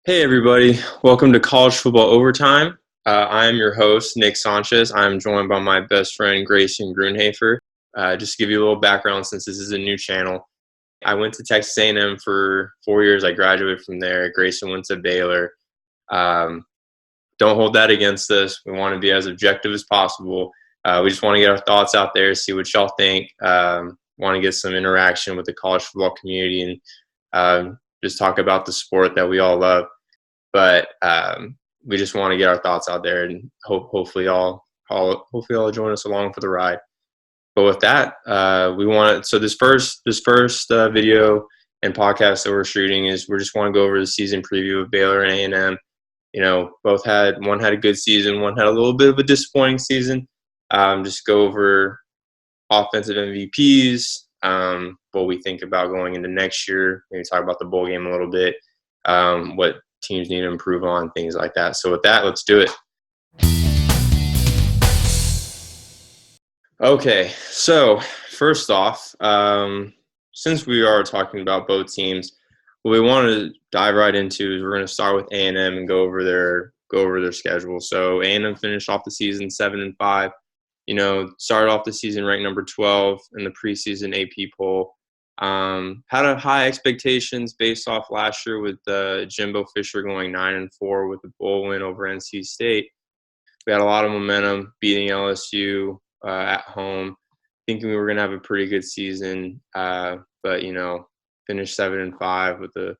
Hey everybody, welcome to College Football Overtime. I am your host, Nick Sanchez. I'm joined by my best friend, Grayson Grunhafer. Just to give you a little background since this is a new channel. I went to Texas A&M for 4 years. I graduated from there. Grayson went to Baylor. Um, don't hold that against us. We want to be as objective as possible. We just want to get our thoughts out there, see what y'all think. Want to get some interaction with the college football community and just talk about the sport that we all love. But we just want to get our thoughts out there, and hopefully y'all join us along for the ride. But with that, we want to. So this first video and podcast that we're shooting we're just want to go over the season preview of Baylor and A&M. You know, one had a good season, one had a little bit of a disappointing season. Just go over offensive MVPs, what we think about going into next year. Maybe talk about the bowl game a little bit. What teams need to improve on, things like that. So with that, let's do it. Okay, so first off, since we are talking about both teams, what we want to dive right into is we're going to start with A&M and go over their schedule. So A&M finished off the season 7-5. You know, started off the season ranked number 12 in the preseason AP poll. Had a high expectations based off last year with Jimbo Fisher going 9-4 with a bowl win over NC State. We had a lot of momentum, beating LSU at home, thinking we were going to have a pretty good season, but you know, finished 7-5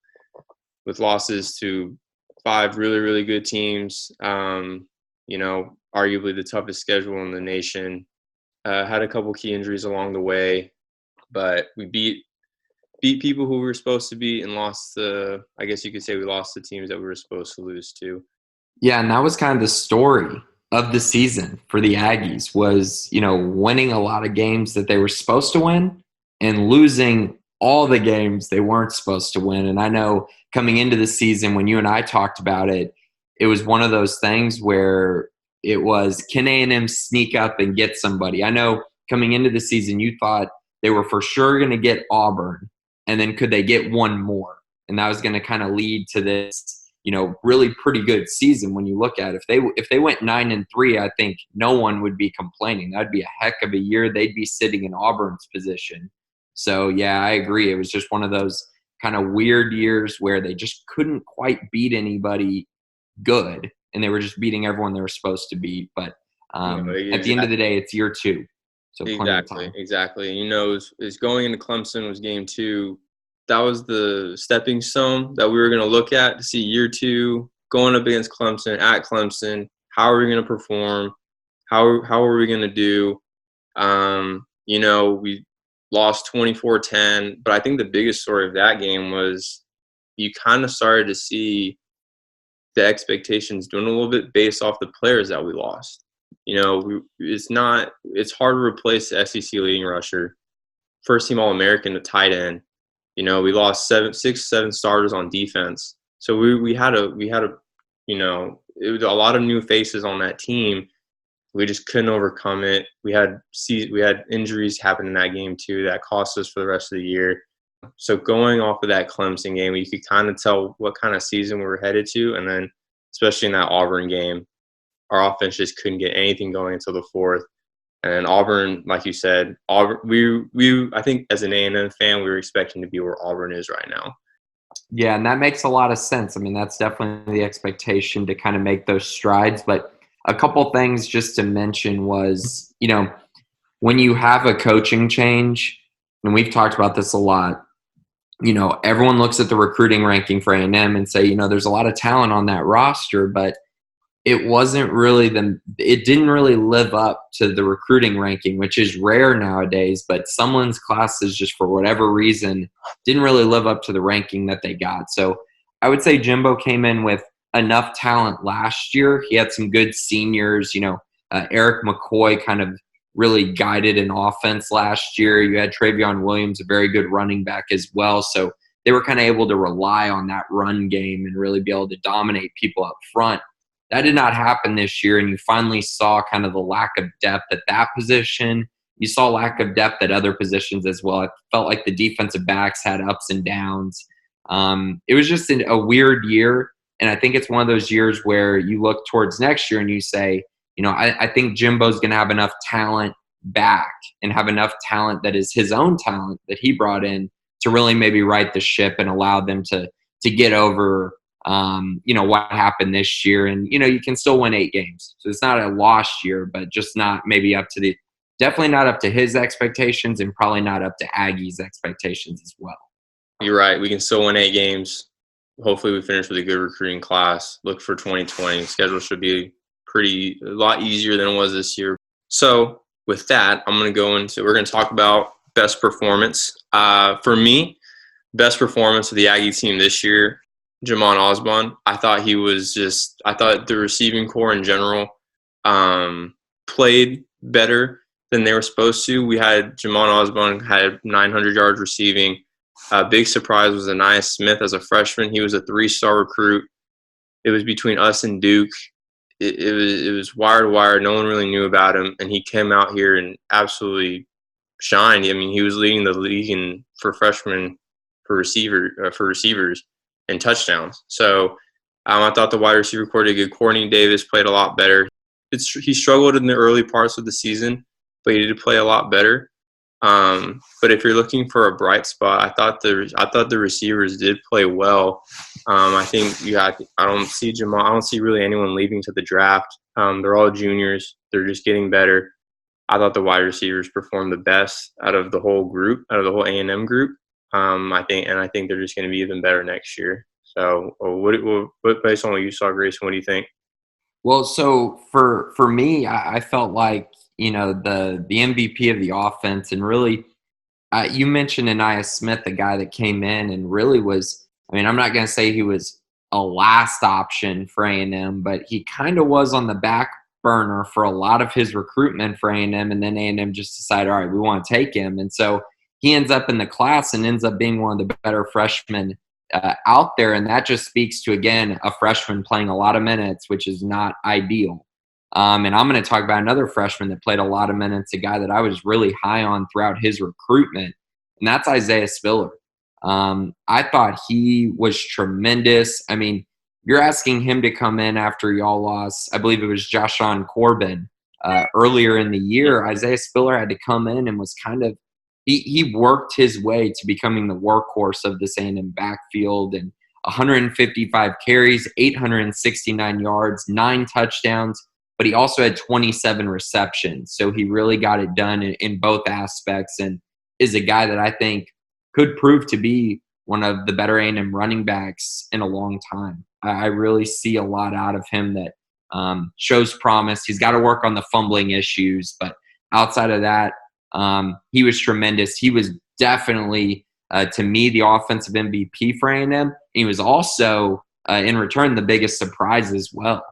with losses to 5 really, really good teams. You know, arguably the toughest schedule in the nation. Had a couple key injuries along the way, but we beat people who we were supposed to beat and lost I guess you could say we lost the teams that we were supposed to lose to. Yeah, and that was kind of the story of the season for the Aggies was, you know, winning a lot of games that they were supposed to win and losing all the games they weren't supposed to win. And I know coming into the season when you and I talked about it, it was one of those things where it was, can A&M sneak up and get somebody? I know coming into the season you thought they were for sure going to get Auburn, and then could they get one more? And that was going to kind of lead to this, you know, really pretty good season when you look at it. If they went 9-3, I think no one would be complaining. That'd be a heck of a year. They'd be sitting in Auburn's position. So, yeah, I agree. It was just one of those kind of weird years where they just couldn't quite beat anybody good, and they were just beating everyone they were supposed to beat. But at the end of the day, it's year 2. So Exactly. You know, is going into Clemson was game 2. That was the stepping stone that we were going to look at to see year 2 going up against Clemson at Clemson. How are we going to perform? How are we going to do? You know, we lost 24-10, but I think the biggest story of that game was you kind of started to see the expectations doing a little bit based off the players that we lost. You know, it's hard to replace the SEC leading rusher, first team All-American to tight end. You know, we lost 6-7 starters on defense. So we had a you know, it was a lot of new faces on that team. We just couldn't overcome it. We had injuries happen in that game too that cost us for the rest of the year. So going off of that Clemson game, you could kind of tell what kind of season we were headed to, and then especially in that Auburn game, our offense just couldn't get anything going until the 4th. And Auburn, like you said, I think as an A&M fan, we were expecting to be where Auburn is right now. Yeah, and that makes a lot of sense. I mean, that's definitely the expectation to kind of make those strides. But a couple things just to mention was, you know, when you have a coaching change, and we've talked about this a lot, you know, everyone looks at the recruiting ranking for A&M and say, you know, there's a lot of talent on that roster, but it didn't really live up to the recruiting ranking, which is rare nowadays, but Sumlin's classes just for whatever reason didn't really live up to the ranking that they got. So I would say Jimbo came in with enough talent last year. He had some good seniors, you know, Eric McCoy kind of really guided an offense last year. You had Travion Williams, a very good running back as well. So they were kind of able to rely on that run game and really be able to dominate people up front. That did not happen this year, and you finally saw kind of the lack of depth at that position. You saw lack of depth at other positions as well. It felt like the defensive backs had ups and downs. It was just a weird year. And I think it's one of those years where you look towards next year and you say, I think Jimbo's going to have enough talent back and have enough talent that is his own talent that he brought in to really maybe right the ship and allow them to get over, what happened this year. And, you can still win 8 games. So it's not a lost year, but just not maybe definitely not up to his expectations and probably not up to Aggie's expectations as well. You're right. We can still win 8 games. Hopefully we finish with a good recruiting class. Look for 2020. Schedule should be a lot easier than it was this year. So with that, we're going to talk about best performance. For me, best performance of the Aggie team this year, Jamon Osborne. I thought the receiving core in general played better than they were supposed to. We had Jamon Osborne had 900 yards receiving. Big surprise was Anais Smith as a freshman. He was a 3-star recruit. It was between us and Duke. It was wire to wire. No one really knew about him, and he came out here and absolutely shined. I mean, he was leading the league for freshmen for receivers and touchdowns. So I thought the wide receiver core did good. Courtney Davis played a lot better. He struggled in the early parts of the season, but he did play a lot better. But if you're looking for a bright spot, I thought the receivers did play well. I think I don't see really anyone leaving to the draft. They're all juniors. They're just getting better. I thought the wide receivers performed the best out of the whole A&M group. I think they're just going to be even better next year. So, what based on what you saw, Grayson, what do you think? Well, so for me, I felt like the MVP of the offense, and really, you mentioned Anais Smith, the guy that came in and really was. I mean, I'm not going to say he was a last option for A&M, but he kind of was on the back burner for a lot of his recruitment for A&M, and then A&M just decided, all right, we want to take him, and so he ends up in the class and ends up being one of the better freshmen out there, and that just speaks to, again, a freshman playing a lot of minutes, which is not ideal. And I'm going to talk about another freshman that played a lot of minutes, a guy that I was really high on throughout his recruitment, and that's Isaiah Spiller. I thought he was tremendous. I mean, you're asking him to come in after y'all lost, I believe it was Joshawn Corbin earlier in the year. Isaiah Spiller had to come in and was kind of he worked his way to becoming the workhorse of this A&M backfield, and 155 carries, 869 yards, 9 touchdowns, but he also had 27 receptions. So he really got it done in both aspects, and is a guy that I think could prove to be one of the better A&M running backs in a long time. I really see a lot out of him that shows promise. He's got to work on the fumbling issues, but outside of that, he was tremendous. He was definitely, to me, the offensive MVP for A&M. He was also, in return, the biggest surprise as well.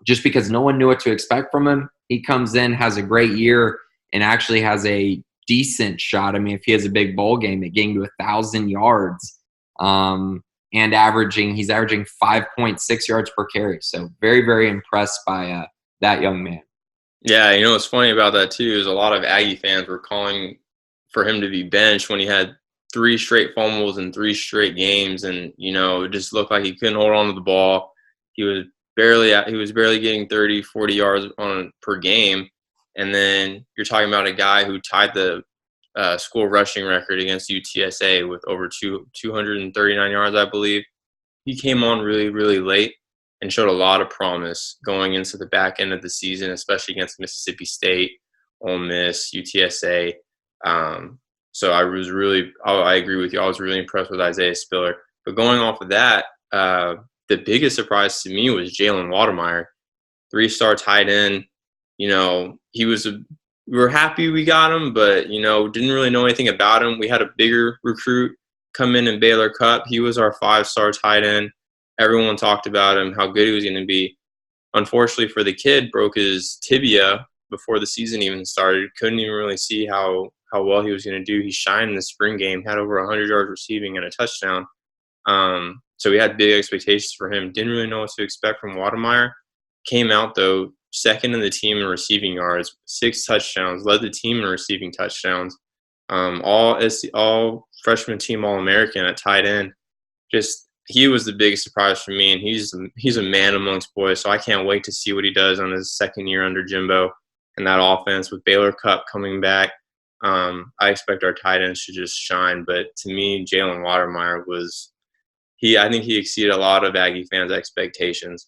Just because no one knew what to expect from him, he comes in, has a great year, and actually has a decent shot. I mean, if he has a big bowl game at getting to 1,000 yards, and he's averaging 5.6 yards per carry. So very, very impressed by that young man. Yeah, what's funny about that too is a lot of Aggie fans were calling for him to be benched when he had 3 straight fumbles in 3 straight games, and it just looked like he couldn't hold on to the ball. He was barely getting 30, 40 yards per game, and then you're talking about a guy who tied the school rushing record against UTSA with over 239 yards, I believe. He came on really, really late and showed a lot of promise going into the back end of the season, especially against Mississippi State, Ole Miss, UTSA. So I agree with you. I was really impressed with Isaiah Spiller. But going off of that, the biggest surprise to me was Jalen Watermeyer, 3-star tight end. We were happy we got him, but, didn't really know anything about him. We had a bigger recruit come in Baylor Cup. He was our 5-star tight end. Everyone talked about him, how good he was going to be. Unfortunately for the kid, broke his tibia before the season even started. Couldn't even really see how well he was going to do. He shined in the spring game, had over 100 yards receiving and a touchdown. So we had big expectations for him. Didn't really know what to expect from Watermeyer. Came out, though, second in the team in receiving yards, 6 touchdowns, led the team in receiving touchdowns. All freshman team All-American at tight end. Just he was the biggest surprise for me, and he's a man amongst boys. So I can't wait to see what he does on his second year under Jimbo and that offense with Baylor Cup coming back. I expect our tight ends to just shine. But to me, Jalen Watermeyer was I think he exceeded a lot of Aggie fans' expectations.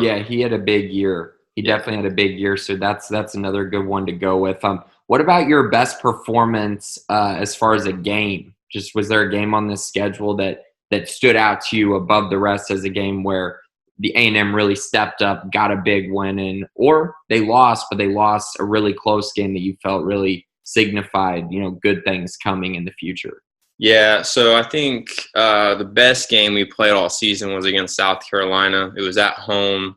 Yeah, he had a big year. He Yeah. definitely had a big year, so that's another good one to go with. What about your best performance as far as a game? Just was there a game on this schedule that stood out to you above the rest as a game where the A&M really stepped up, got a big win in, or they lost, but they lost a really close game that you felt really signified, good things coming in the future? Yeah, so I think the best game we played all season was against South Carolina. It was at home.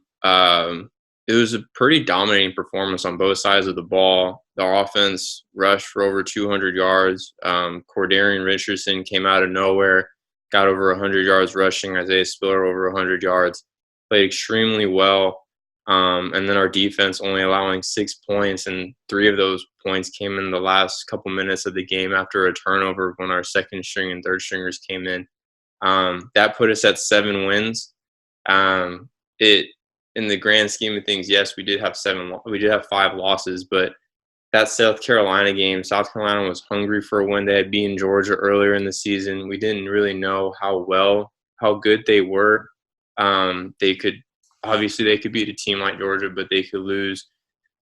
It was a pretty dominating performance on both sides of the ball. The offense rushed for over 200 yards. Cordarian Richardson came out of nowhere, got over 100 yards rushing. Isaiah Spiller over 100 yards. Played extremely well. And then our defense only allowing 6 points, and 3 of those points came in the last couple minutes of the game after a turnover when our second string and third stringers came in. That put us at 7 wins. It in the grand scheme of things, yes, we did have 5 losses, but that South Carolina game, South Carolina was hungry for a win. They had beaten Georgia earlier in the season. We didn't really know how good they were. They could beat a team like Georgia, but they could lose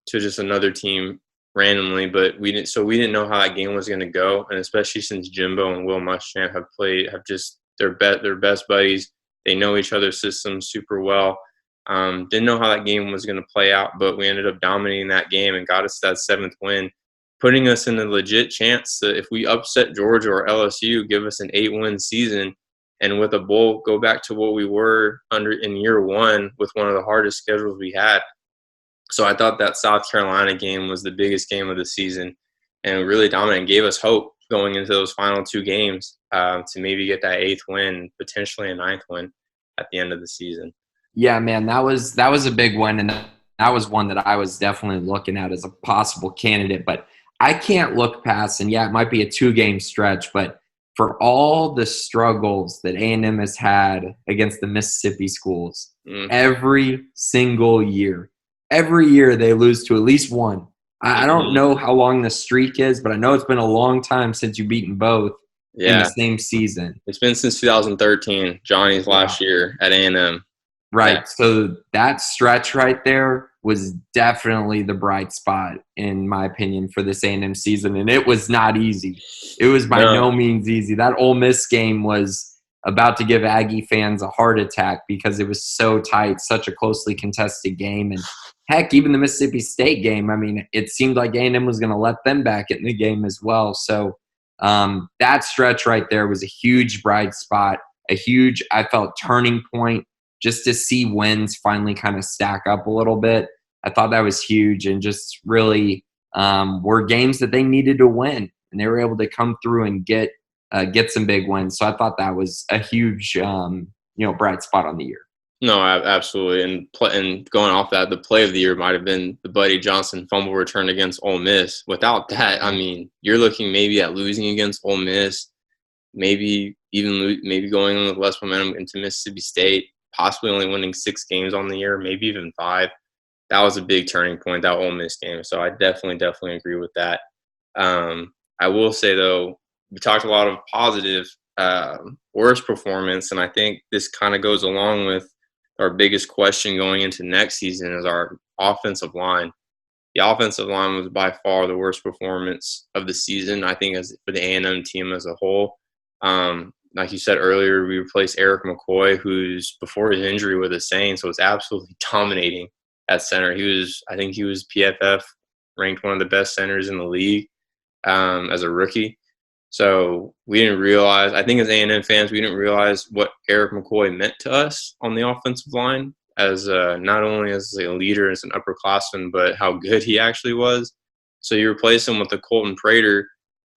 to just another team randomly. But we didn't know how that game was going to go, and especially since Jimbo and Will Muschamp they're best buddies. They know each other's systems super well. Didn't know how that game was going to play out, but we ended up dominating that game and got us that 7th win, putting us in a legit chance that if we upset Georgia or LSU, give us an 8-win season, and with a bowl, go back to what we were in year 1 with one of the hardest schedules we had. So I thought that South Carolina game was the biggest game of the season and really dominated and gave us hope going into those final 2 games to maybe get that 8th win, potentially a 9th win at the end of the season. Yeah, man, that was a big win, and that was one that I was definitely looking at as a possible candidate. But I can't look past, and yeah, it might be a 2-game stretch, but for all the struggles that A&M has had against the Mississippi schools, every single year they lose to at least one. I don't know how long the streak is, but I know it's been a long time since you've beaten both in the same season. It's been since 2013, Johnny's last year at A&M. Right. Yeah. So that stretch right there was definitely the bright spot, in my opinion, for this A&M season. And it was not easy. It was by no means easy. That Ole Miss game was about to give Aggie fans a heart attack because it was so tight, such a closely contested game. And heck, even the Mississippi State game, I mean, it seemed like A&M was going to let them back in the game as well. So that stretch right there was a huge bright spot, a huge, I felt, turning point. Just to see wins finally kind of stack up a little bit, I thought that was huge, and just really were games that they needed to win, and they were able to come through and get some big wins. So I thought that was a huge, bright spot on the year. No, absolutely. And going off that, the play of the year might have been the Buddy Johnson fumble return against Ole Miss. Without that, I mean, you're looking maybe at losing against Ole Miss, maybe going in with less momentum into Mississippi State. Possibly only winning 6 games on the year, maybe even 5. That was a big turning point, that Ole Miss game. So I definitely agree with that. I will say, though, we talked a lot of positive, worst performance, and I think this kind of goes along with our biggest question going into next season is our offensive line. The offensive line was by far the worst performance of the season, I think, as for the A&M team as a whole. Like you said earlier, we replaced Eric McCoy, who's before his injury with the Saints was absolutely dominating at center. I think he was PFF ranked one of the best centers in the league as a rookie. So we didn't realize, I think as A&M fans, we didn't realize what Eric McCoy meant to us on the offensive line as not only as a leader, as an upperclassman, but how good he actually was. So you replace him with a Colton Prater,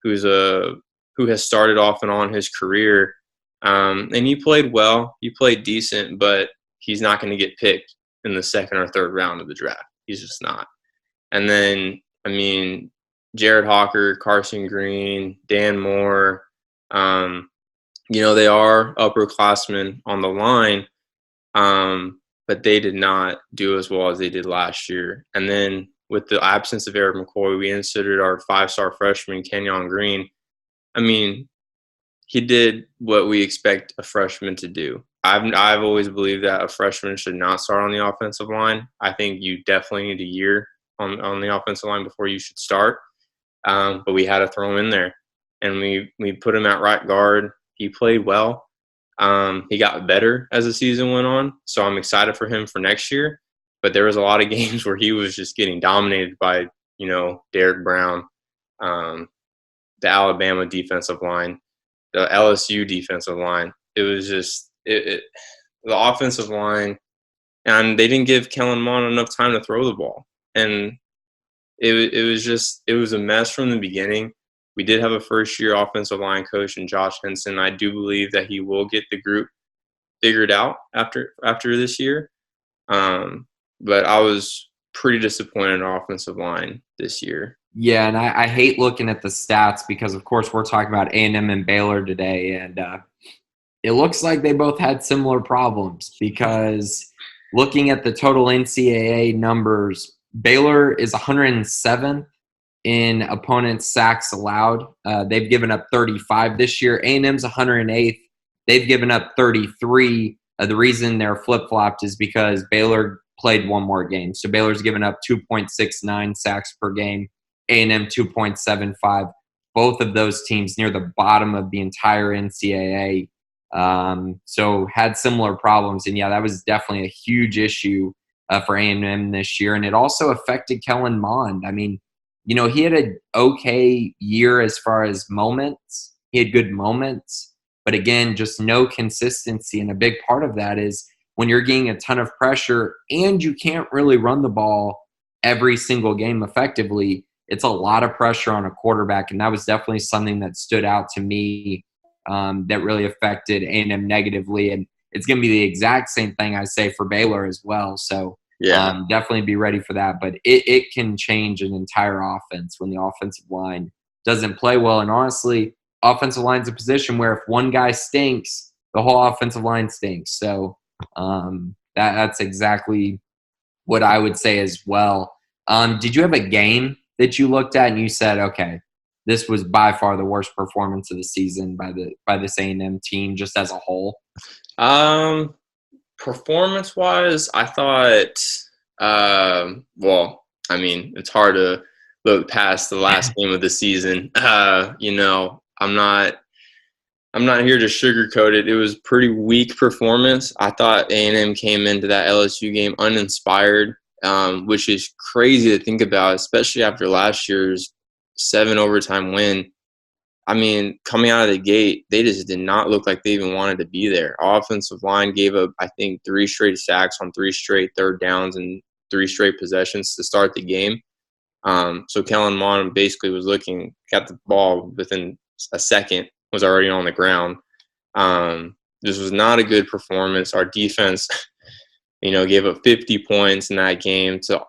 who has started off and on his career. And he played well. He played decent, but he's not going to get picked in the 2nd or 3rd round of the draft. He's just not. And then, I mean, Jared Hawker, Carson Green, Dan Moore, They are upperclassmen on the line, but they did not do as well as they did last year. And then with the absence of Eric McCoy, we inserted our 5-star freshman, Kenyon Green. I mean, he did what we expect a freshman to do. I've always believed that a freshman should not start on the offensive line. I think you definitely need a year on the offensive line before you should start. But we had to throw him in there, and we put him at right guard. He played well. He got better as the season went on, so I'm excited for him for next year. But there was a lot of games where he was just getting dominated by Derek Brown, the Alabama defensive line, the LSU defensive line. It was just the offensive line, and they didn't give Kellen Mond enough time to throw the ball, and it was a mess from the beginning. We did have a first-year offensive line coach in Josh Henson. I do believe that he will get the group figured out after this year. But I was pretty disappointed in our offensive line this year. Yeah, and I hate looking at the stats because, of course, we're talking about A&M and Baylor today, and it looks like they both had similar problems because looking at the total NCAA numbers, Baylor is 107th in opponents' sacks allowed. They've given up 35 this year. A&M's 108th. They've given up 33. The reason they're flip-flopped is because Baylor played one more game. So Baylor's given up 2.69 sacks per game. A&M 2.75. Both of those teams near the bottom of the entire NCAA. So had similar problems. And, yeah, that was definitely a huge issue for A&M this year. And it also affected Kellen Mond. I mean, he had an okay year as far as moments. He had good moments. But, again, just no consistency. And a big part of that is when you're getting a ton of pressure and you can't really run the ball every single game effectively, it's a lot of pressure on a quarterback. And that was definitely something that stood out to me that really affected A&M negatively. And it's going to be the exact same thing I say for Baylor as well. So definitely be ready for that. But it can change an entire offense when the offensive line doesn't play well. And honestly, offensive line's a position where if one guy stinks, the whole offensive line stinks. So that's exactly what I would say as well. Did you have a game that you looked at and you said, okay, this was by far the worst performance of the season by this A&M team just as a whole? Performance-wise, I thought, it's hard to look past the last game of the season. I'm not here to sugarcoat it. It was pretty weak performance. I thought A&M came into that LSU game uninspired, which is crazy to think about, especially after last year's 7 overtime win. I mean, coming out of the gate, they just did not look like they even wanted to be there. Our offensive line gave up, I think, 3 straight sacks on 3 straight third downs and 3 straight possessions to start the game. So Kellen Mond basically was got the ball within a second, was already on the ground. This was not a good performance. Our defense, gave up 50 points in that game to,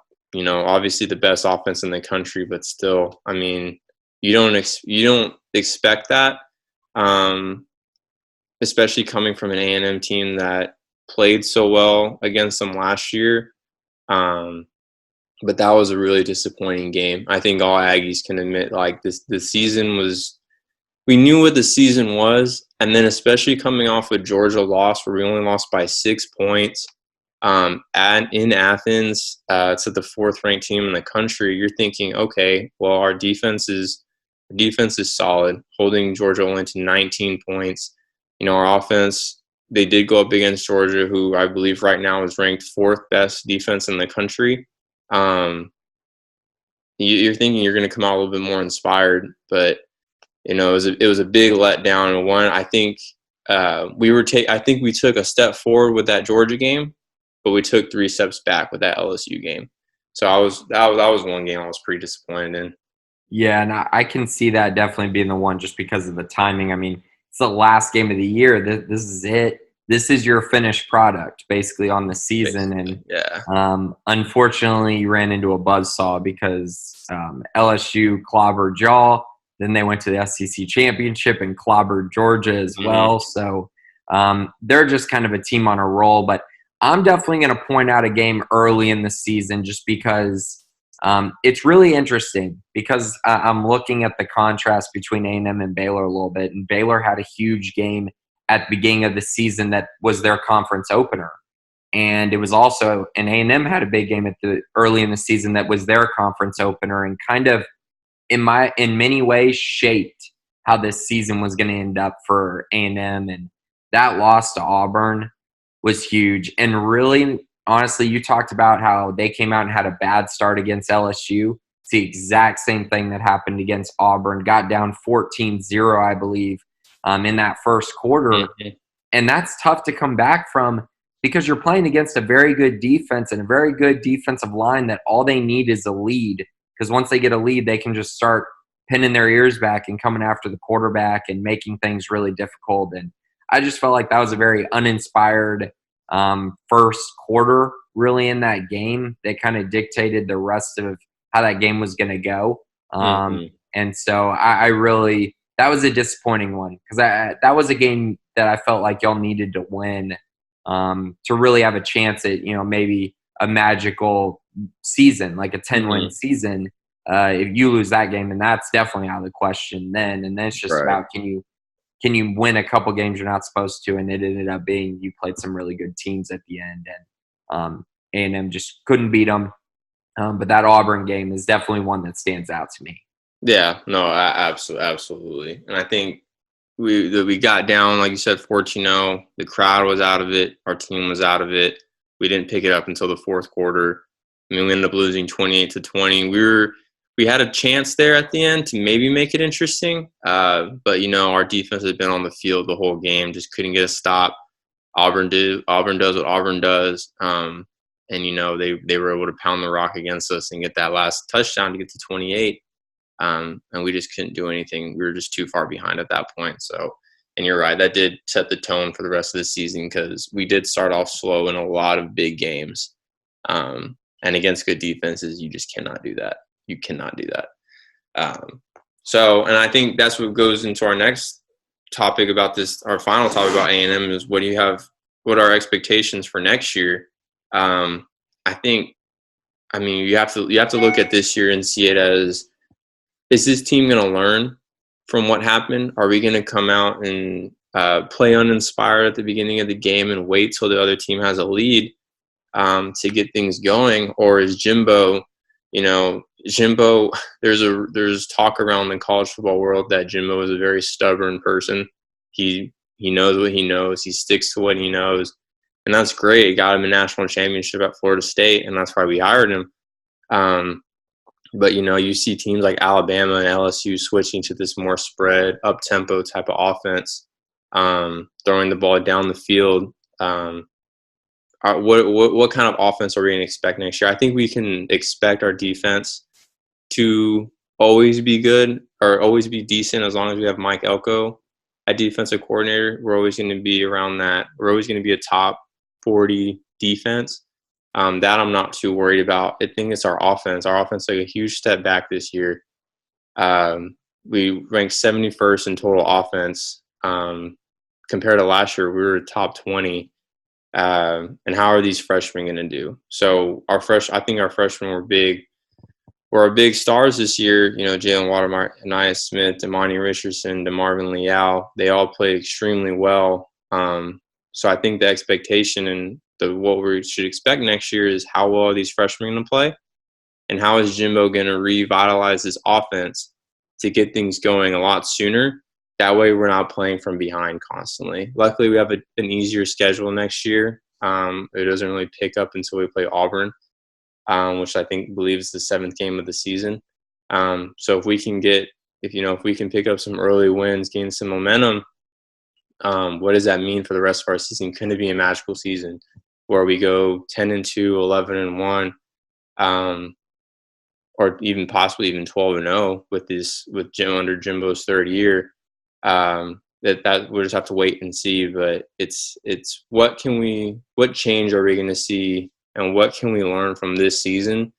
obviously the best offense in the country, but still, I mean, you don't expect that, especially coming from an A&M team that played so well against them last year. But that was a really disappointing game. I think all Aggies can admit, the season was – we knew what the season was, and then especially coming off a Georgia loss where we only lost by 6 points in Athens to the 4th-ranked team in the country, you're thinking, okay, well, our defense is solid, holding Georgia only to 19 points. Our offense, they did go up against Georgia, who I believe right now is ranked 4th best defense in the country. You're thinking you're going to come out a little bit more inspired, but it was a big letdown. And one, I think I think we took a step forward with that Georgia game, but we took 3 steps back with that LSU game. So that was one game I was pretty disappointed in. Yeah, and I can see that definitely being the one just because of the timing. I mean, it's the last game of the year. This is it. This is your finished product, basically, on the season. And unfortunately, you ran into a buzzsaw because LSU clobbered y'all. Then they went to the SEC championship and clobbered Georgia as well. So they're just kind of a team on a roll. But I'm definitely going to point out a game early in the season just because it's really interesting because I'm looking at the contrast between A&M and Baylor a little bit. And Baylor had a huge game at the beginning of the season that was their conference opener. And it was also, and A&M had a big game early in the season that was their conference opener and kind of, in many ways, shaped how this season was going to end up for A&M. And that loss to Auburn was huge. And really, honestly, you talked about how they came out and had a bad start against LSU. It's the exact same thing that happened against Auburn. Got down 14-0, I believe, in that first quarter. Mm-hmm. And that's tough to come back from because you're playing against a very good defense and a very good defensive line that all they need is a lead. Because once they get a lead, they can just start pinning their ears back and coming after the quarterback and making things really difficult. And I just felt like that was a very uninspired first quarter really in that game. They kind of dictated the rest of how that game was going to go. And so I really – that was a disappointing one because that was a game that I felt like y'all needed to win to really have a chance at, maybe a magical season, like a 10-win season. If you lose that game, then that's definitely out of the question then. And then it's just about can you win a couple games you're not supposed to, and it ended up being you played some really good teams at the end, and A&M just couldn't beat them. But that Auburn game is definitely one that stands out to me. Yeah, no, absolutely. And I think we got down, like you said, 14-0. The crowd was out of it. Our team was out of it. We didn't pick it up until the fourth quarter. I mean, we ended up losing 28-20. We had a chance there at the end to maybe make it interesting. But, our defense had been on the field the whole game, just couldn't get a stop. Auburn does what Auburn does. And, they were able to pound the rock against us and get that last touchdown to get to 28. And we just couldn't do anything. We were just too far behind at that point. So, and you're right, that did set the tone for the rest of the season because we did start off slow in a lot of big games. And against good defenses, you just cannot do that. You cannot do that. And I think that's what goes into our next topic about this, our final topic about A&M is what are our expectations for next year? You have to look at this year and see it as, is this team going to learn from what happened? Are we going to come out and play uninspired at the beginning of the game and wait till the other team has a lead to get things going? Or is Jimbo, there's talk around the college football world that Jimbo is a very stubborn person. He knows what he knows. He sticks to what he knows. And that's great. It got him a national championship at Florida State, and that's why we hired him. But, you see teams like Alabama and LSU switching to this more spread, up-tempo type of offense, throwing the ball down the field. What kind of offense are we going to expect next year? I think we can expect our defense to always be good or always be decent as long as we have Mike Elko at defensive coordinator. We're always going to be around that. We're always going to be a top 40 defense. That I'm not too worried about. I think it's our offense. Our offense took a huge step back this year. We ranked 71st in total offense. Compared to last year, we were top 20. And how are these freshmen going to do? So I think our freshmen were big. Were our big stars this year. Jalen Watermark, Anaya Smith, Damani Richardson, DeMarvin Leal. They all played extremely well. So I think the expectation and what we should expect next year is how well are these freshmen going to play, and how is Jimbo going to revitalize this offense to get things going a lot sooner. That way we're not playing from behind constantly. Luckily, we have an easier schedule next year. It doesn't really pick up until we play Auburn, which I believe is the 7th game of the season. So if we can pick up some early wins, gain some momentum, what does that mean for the rest of our season? Could it be a magical season where we go 10-2, 11-1, or even possibly even 12-0 with under Jimbo's third year? That we'll just have to wait and see. But it's what change are we going to see, and what can we learn from this season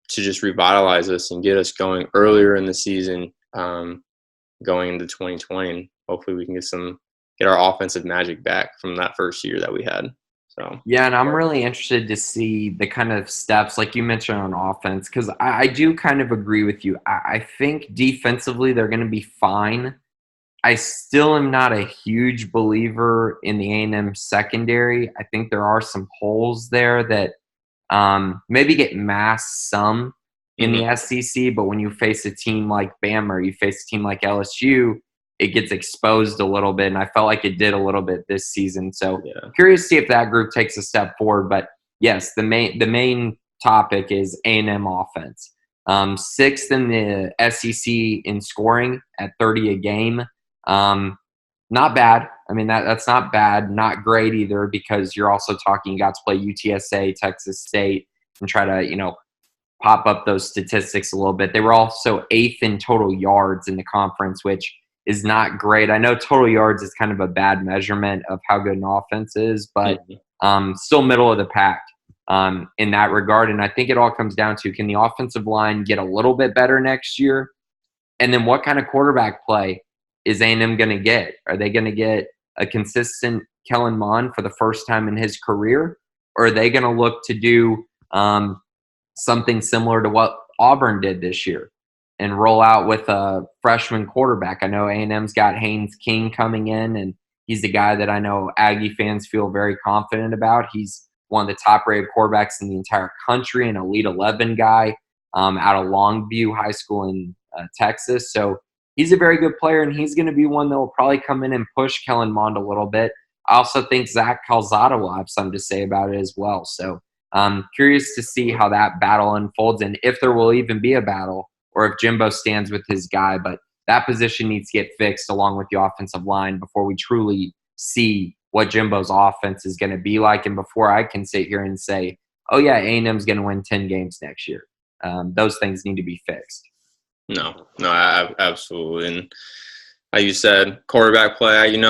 to just revitalize us and get us going earlier in the season, going into 2020, and hopefully we can get our offensive magic back from that first year that we had. So yeah, and I'm really interested to see the kind of steps, like you mentioned, on offense, because I do kind of agree with you. I think defensively they're going to be fine. I still am not a huge believer in the A&M secondary. I think there are some holes there that maybe get masked some in the SEC, but when you face a team like Bama or you face a team like LSU, it gets exposed a little bit, and I felt like it did a little bit this season. So curious to see if that group takes a step forward. But yes, the main topic is A&M offense. Sixth in the SEC in scoring at 30 a game. Not bad. I mean, that's not bad. Not great either, because you're also talking, you got to play UTSA, Texas State, and try to, pop up those statistics a little bit. They were also 8th in total yards in the conference, which is not great. I know total yards is kind of a bad measurement of how good an offense is, but still middle of the pack in that regard. And I think it all comes down to, can the offensive line get a little bit better next year? And then what kind of quarterback play is A&M going to get? Are they going to get a consistent Kellen Mond for the first time in his career? Or are they going to look to do something similar to what Auburn did this year and roll out with a freshman quarterback? I know A&M's got Haynes King coming in, and he's the guy that I know Aggie fans feel very confident about. He's one of the top-rated quarterbacks in the entire country, an Elite 11 guy out of Longview High School in Texas. So he's a very good player, and he's going to be one that will probably come in and push Kellen Mond a little bit. I also think Zach Calzada will have something to say about it as well. So curious to see how that battle unfolds, and if there will even be a battle, or if Jimbo stands with his guy. But that position needs to get fixed along with the offensive line before we truly see what Jimbo's offense is going to be like, and before I can sit here and say, oh yeah, A&M's going to win 10 games next year. Those things need to be fixed. No, absolutely. And like you said, quarterback play, you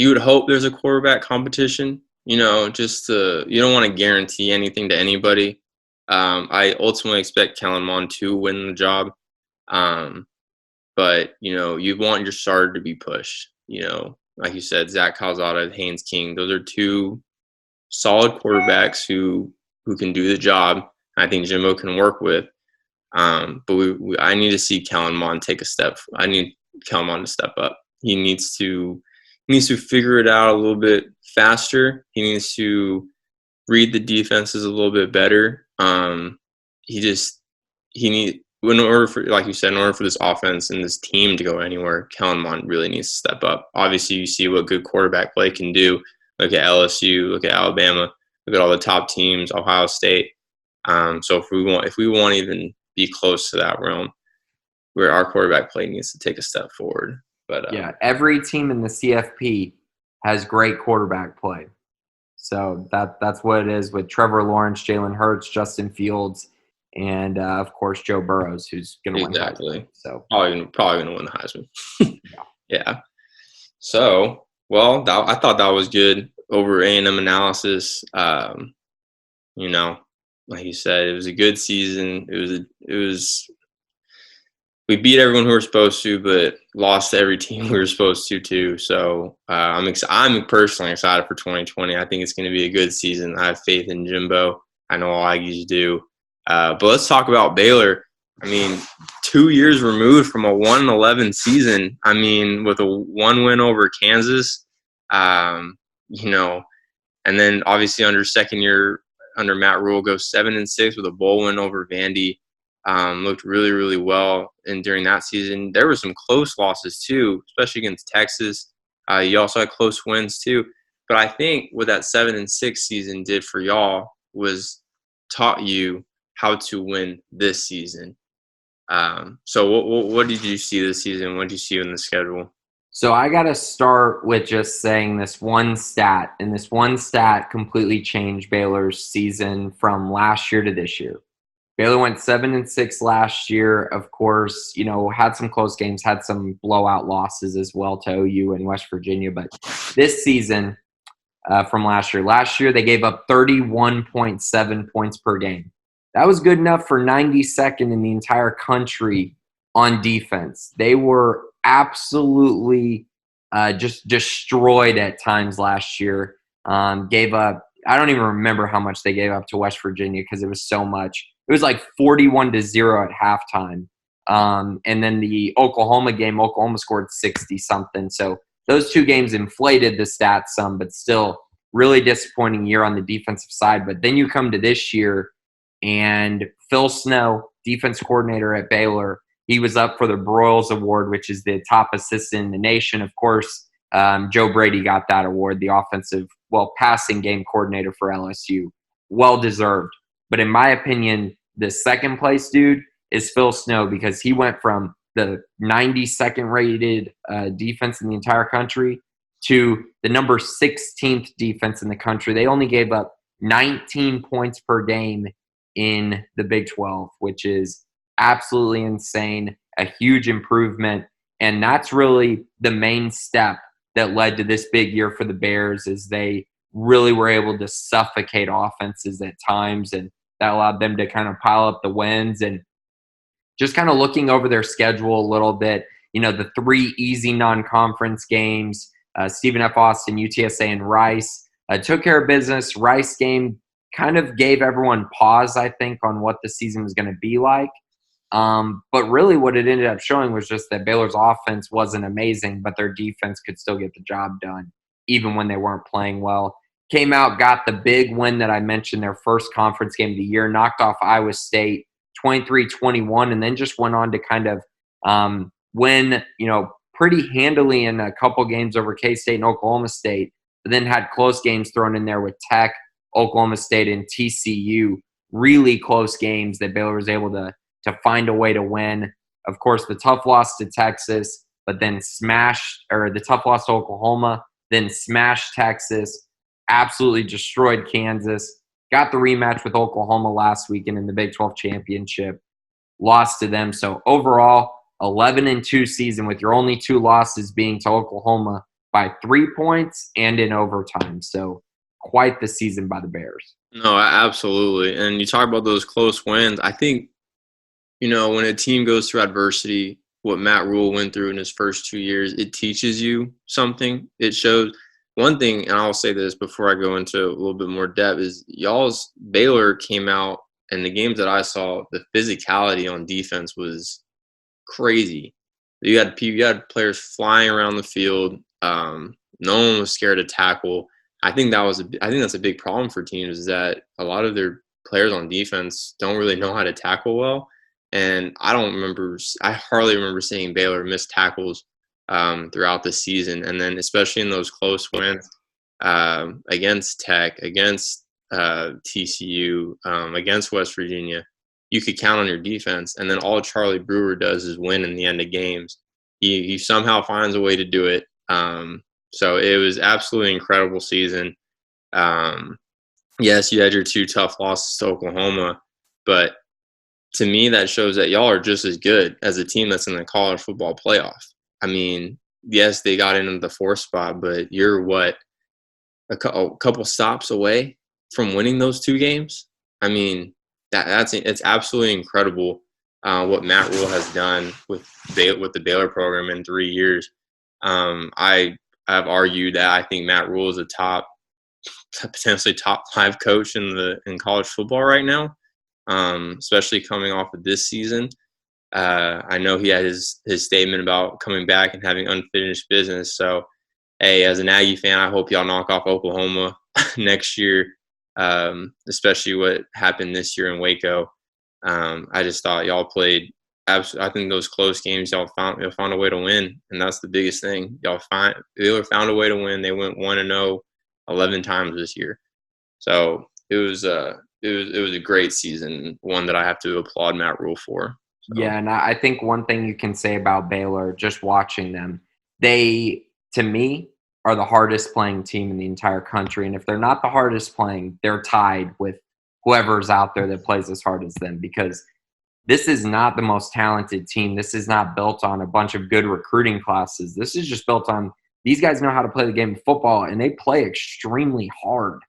would hope there's a quarterback competition, you don't want to guarantee anything to anybody. I ultimately expect Kellen Mond to win the job. But, you want your starter to be pushed, like you said, Zach Calzada, Haynes King, those are two solid quarterbacks who can do the job. I think Jimbo can work with. But I need to see Kellen Mond take a step. I need Kellen Mond to step up. He needs to figure it out a little bit faster. He needs to read the defenses a little bit better. In order for this offense and this team to go anywhere, Kellen Mond really needs to step up. Obviously, you see what good quarterback play can do. Look at LSU, look at Alabama, look at all the top teams, Ohio State. So if we want to even be close to that realm, where our quarterback play needs to take a step forward. But every team in the CFP has great quarterback play. So that's what it is with Trevor Lawrence, Jalen Hurts, Justin Fields, and of course Joe Burrows, who's going to win the Heisman. So probably going to win the Heisman. Yeah. So I thought that was good over A&M analysis. Like you said, it was a good season. We beat everyone who we were supposed to, but lost to every team we were supposed to too. So I'm personally excited for 2020. I think it's going to be a good season. I have faith in Jimbo. I know all Aggies do. But let's talk about Baylor. 2 years removed from a 1-11 season. With a 1 win over Kansas, and then obviously under second year under Matt Rule, goes 7-6 with a bowl win over Vandy. Looked really, really well. And during that season, there were some close losses too, especially against Texas. You also had close wins too. But I think what that 7-6 season did for y'all was taught you how to win this season. So what did you see this season? What did you see in the schedule? So I got to start with just saying this one stat, and this one stat completely changed Baylor's season from last year to this year. Baylor went 7-6 last year, of course, had some close games, had some blowout losses as well to OU and West Virginia. But this season from last year they gave up 31.7 points per game. That was good enough for 92nd in the entire country on defense. They were absolutely just destroyed at times last year. Gave up, I don't even remember how much they gave up to West Virginia because it was so much. It was like 41-0 at halftime. And then the Oklahoma game, Oklahoma scored 60-something. So those two games inflated the stats some, but still really disappointing year on the defensive side. But then you come to this year, and Phil Snow, defense coordinator at Baylor, he was up for the Broyles Award, which is the top assistant in the nation. Of course, Joe Brady got that award, the passing game coordinator for LSU. Well-deserved. But in my opinion, the second place dude is Phil Snow, because he went from the 92nd rated defense in the entire country to the number 16th defense in the country. They only gave up 19 points per game in the Big 12, which is absolutely insane, a huge improvement. And that's really the main step that led to this big year for the Bears, is they really were able to suffocate offenses at times, and that allowed them to kind of pile up the wins. And just kind of looking over their schedule a little bit, the 3 easy non-conference games, Stephen F. Austin, UTSA, and Rice, took care of business. Rice game kind of gave everyone pause, I think, on what the season was going to be like. But really what it ended up showing was just that Baylor's offense wasn't amazing, but their defense could still get the job done, even when they weren't playing well. Came out, got the big win that I mentioned, their first conference game of the year, knocked off Iowa State 23-21, and then just went on to kind of win, pretty handily in a couple games over K-State and Oklahoma State, but then had close games thrown in there with Tech, Oklahoma State, and TCU. Really close games that Baylor was able to find a way to win. Of course, the tough loss to Texas, but then the tough loss to Oklahoma, then smashed Texas, absolutely destroyed Kansas, got the rematch with Oklahoma last weekend in the Big 12 championship, lost to them. So overall, 11-2 season, with your only 2 losses being to Oklahoma by 3 points and in overtime. So quite the season by the Bears. No, absolutely. And you talk about those close wins. I think, when a team goes through adversity, what Matt Rule went through in his first 2 years, it teaches you something. It shows one thing, and I'll say this before I go into a little bit more depth, is y'all's Baylor came out, and the games that I saw, the physicality on defense was crazy. You had players flying around the field. No one was scared to tackle. I think that's a big problem for teams, is that a lot of their players on defense don't really know how to tackle well. And I hardly remember seeing Baylor miss tackles throughout the season. And then especially in those close wins against Tech, against TCU, against West Virginia, you could count on your defense. And then all Charlie Brewer does is win in the end of games. He somehow finds a way to do it. So it was absolutely incredible season. Yes, you had your 2 tough losses to Oklahoma, but to me, that shows that y'all are just as good as a team that's in the college football playoff. I mean, yes, they got into the 4th spot, but you're a couple stops away from winning those 2 games. I mean, it's absolutely incredible what Matt Rule has done with the Baylor program in 3 years. I've argued that I think Matt Rule is potentially top 5 coach in college football right now. Especially coming off of this season. I know he had his statement about coming back and having unfinished business. So, hey, as an Aggie fan, I hope y'all knock off Oklahoma next year, especially what happened this year in Waco. I just thought y'all played I think those close games y'all found a way to win, and that's the biggest thing. Baylor found a way to win. They went 1-0 11 times this year. So it was a great season, one that I have to applaud Matt Rule for. So. Yeah, and I think one thing you can say about Baylor, just watching them, they, to me, are the hardest playing team in the entire country. And if they're not the hardest playing, they're tied with whoever's out there that plays as hard as them, because this is not the most talented team. This is not built on a bunch of good recruiting classes. This is just built on these guys know how to play the game of football, and they play extremely hard.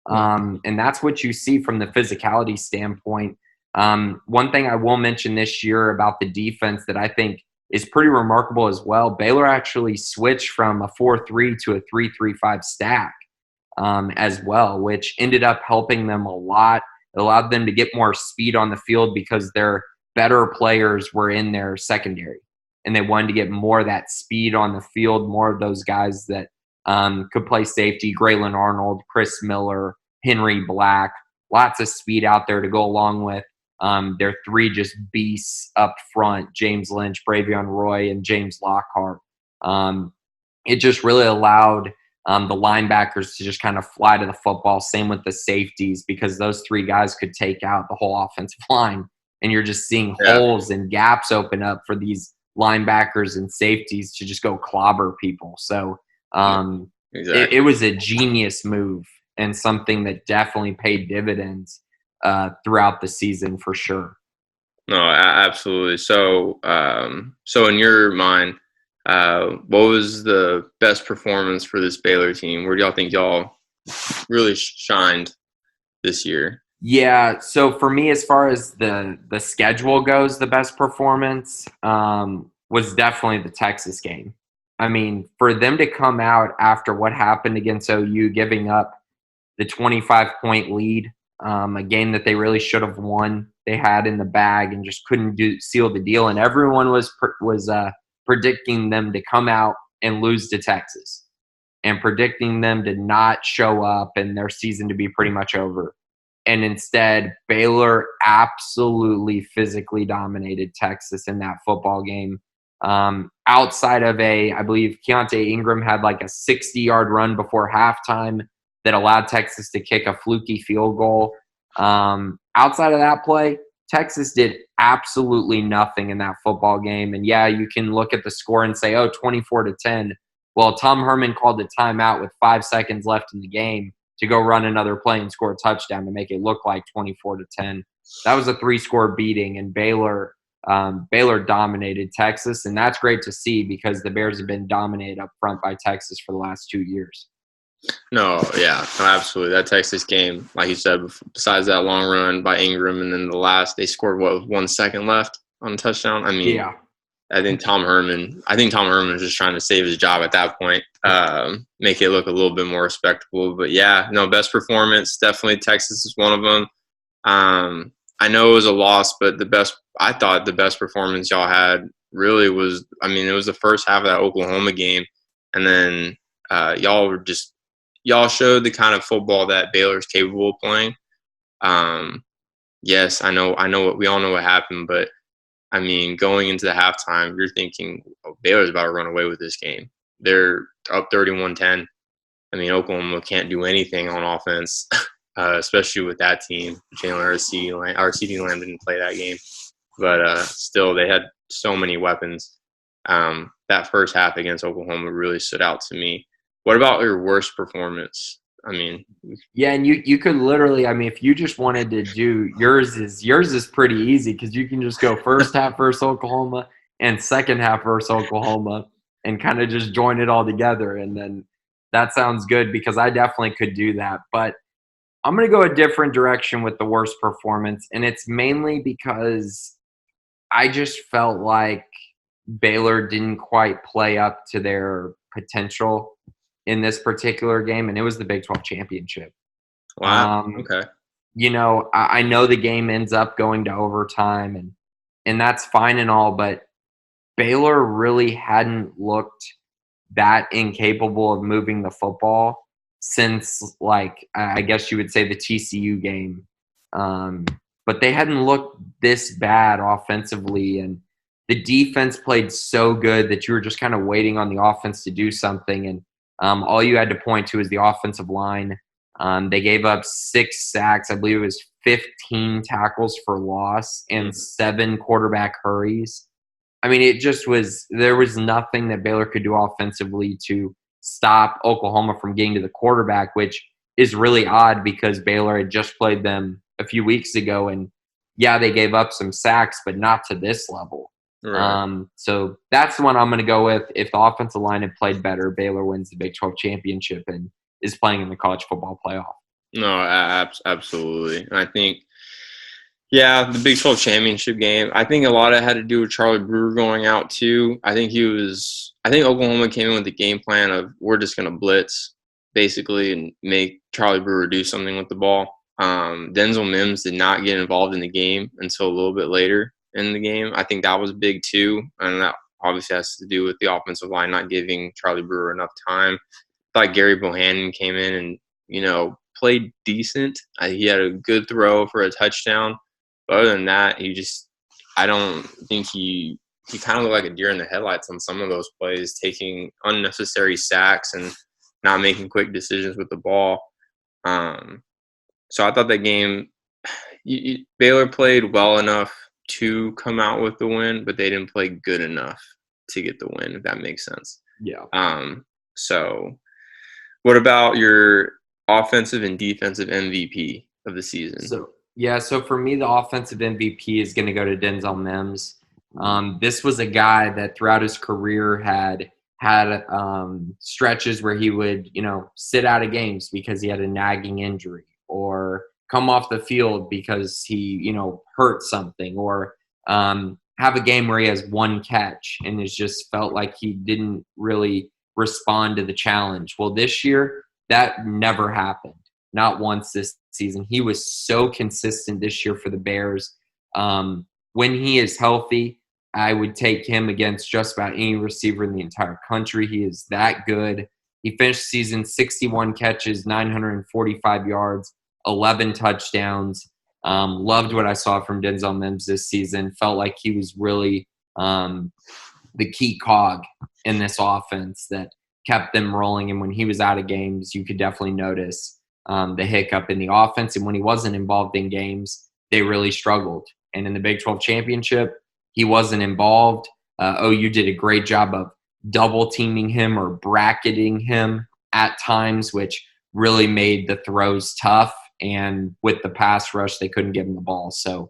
And that's what you see from the physicality standpoint. One thing I will mention this year about the defense that I think is pretty remarkable as well, Baylor actually switched from a 4-3 to a 3-3-5 stack as well, which ended up helping them a lot. It allowed them to get more speed on the field because their better players were in their secondary, and they wanted to get more of that speed on the field, more of those guys that could play safety, Graylin Arnold, Chris Miller, Henry Black, lots of speed out there to go along with their three just beasts up front, James Lynch, Bravion Roy, and James Lockhart. It just really allowed the linebackers to just kind of fly to the football. Same with the safeties, because those three guys could take out the whole offensive line. And you're just seeing holes and gaps open up for these linebackers and safeties to just go clobber people. So it was a genius move and something that definitely paid dividends throughout the season for sure. No, absolutely. So, so in your mind, what was the best performance for this Baylor team? Where do y'all think y'all really shined this year? Yeah, so for me, as far as the schedule goes, the best performance was definitely the Texas game. I mean, for them to come out after what happened against OU, giving up the 25-point lead, a game that they really should have won, they had in the bag and just couldn't seal the deal. And everyone was predicting them to come out and lose to Texas and predicting them to not show up and their season to be pretty much over. And instead, Baylor absolutely physically dominated Texas in that football game. Outside of I believe Keontae Ingram had like a 60-yard run before halftime that allowed Texas to kick a fluky field goal. Outside of that play, Texas did absolutely nothing in that football game. And yeah, you can look at the score and say, 24-10. Well, Tom Herman called the timeout with 5 seconds left in the game to go run another play and score a touchdown to make it look like 24-10. That was a 3-score beating, and Baylor dominated Texas, and that's great to see because the Bears have been dominated up front by Texas for the last 2 years. No, yeah, absolutely. That Texas game, like you said, besides that long run by Ingram, and then the last, they scored with 1 second left on a touchdown. I mean, yeah. I think Tom Herman was just trying to save his job at that point, make it look a little bit more respectable. But yeah, no, best performance, definitely Texas is one of them. I know it was a loss, but I thought the best performance y'all had really was, it was the first half of that Oklahoma game, and then y'all showed the kind of football that Baylor's capable of playing. Yes, I know we all know what happened, but going into the halftime, you're thinking, Baylor's about to run away with this game. They're up 31-10. Oklahoma can't do anything on offense, especially with that team. Jalen CeeDee Lamb didn't play that game. But still, they had so many weapons. That first half against Oklahoma really stood out to me. What about your worst performance? Yeah, and you could literally, if you just wanted to do yours is pretty easy because you can just go first half versus Oklahoma and second half versus Oklahoma and kind of just join it all together. And then that sounds good because I definitely could do that. But I'm going to go a different direction with the worst performance, and it's mainly because I just felt like Baylor didn't quite play up to their potential in this particular game, and it was the Big 12 championship. Wow. Okay. I know the game ends up going to overtime, and that's fine and all, but Baylor really hadn't looked that incapable of moving the football since, I guess you would say the TCU game. But they hadn't looked this bad offensively, and the defense played so good that you were just kind of waiting on the offense to do something, and all you had to point to is the offensive line. They gave up 6 sacks. I believe it was 15 tackles for loss and 7 quarterback hurries. It just was – there was nothing that Baylor could do offensively to stop Oklahoma from getting to the quarterback, which is really odd because Baylor had just played them a few weeks ago. And, yeah, they gave up some sacks, but not to this level. Right. So that's the one I'm going to go with. If the offensive line had played better, Baylor wins the Big 12 championship and is playing in the college football playoff. No, absolutely. And I think, Yeah, the Big 12 championship game. I think a lot of it had to do with Charlie Brewer going out too. I think Oklahoma came in with the game plan of we're just going to blitz basically and make Charlie Brewer do something with the ball. Denzel Mims did not get involved in the game until a little bit later in the game. I think that was big too, and that obviously has to do with the offensive line not giving Charlie Brewer enough time. I thought Gary Bohannon came in and played decent. He had a good throw for a touchdown. But other than that, I don't think he kind of looked like a deer in the headlights on some of those plays, taking unnecessary sacks and not making quick decisions with the ball. So I thought that game, Baylor played well enough to come out with the win, but they didn't play good enough to get the win, if that makes sense. Yeah. So what about your offensive and defensive MVP of the season? So for me, the offensive MVP is going to go to Denzel Mims. This was a guy that throughout his career had stretches where he would, sit out of games because he had a nagging injury, or come off the field because he, hurt something, or have a game where he has one catch and it's just felt like he didn't really respond to the challenge. Well, this year, that never happened. Not once this season. He was so consistent this year for the Bears. When he is healthy, I would take him against just about any receiver in the entire country. He is that good. He finished the season 61 catches, 945 yards, 11 touchdowns. Loved what I saw from Denzel Mims this season. Felt like he was really the key cog in this offense that kept them rolling. And when he was out of games, you could definitely notice the hiccup in the offense. And when he wasn't involved in games, they really struggled. And in the Big 12 championship, he wasn't involved. OU did a great job of double teaming him or bracketing him at times, which really made the throws tough. And with the pass rush, they couldn't give him the ball. So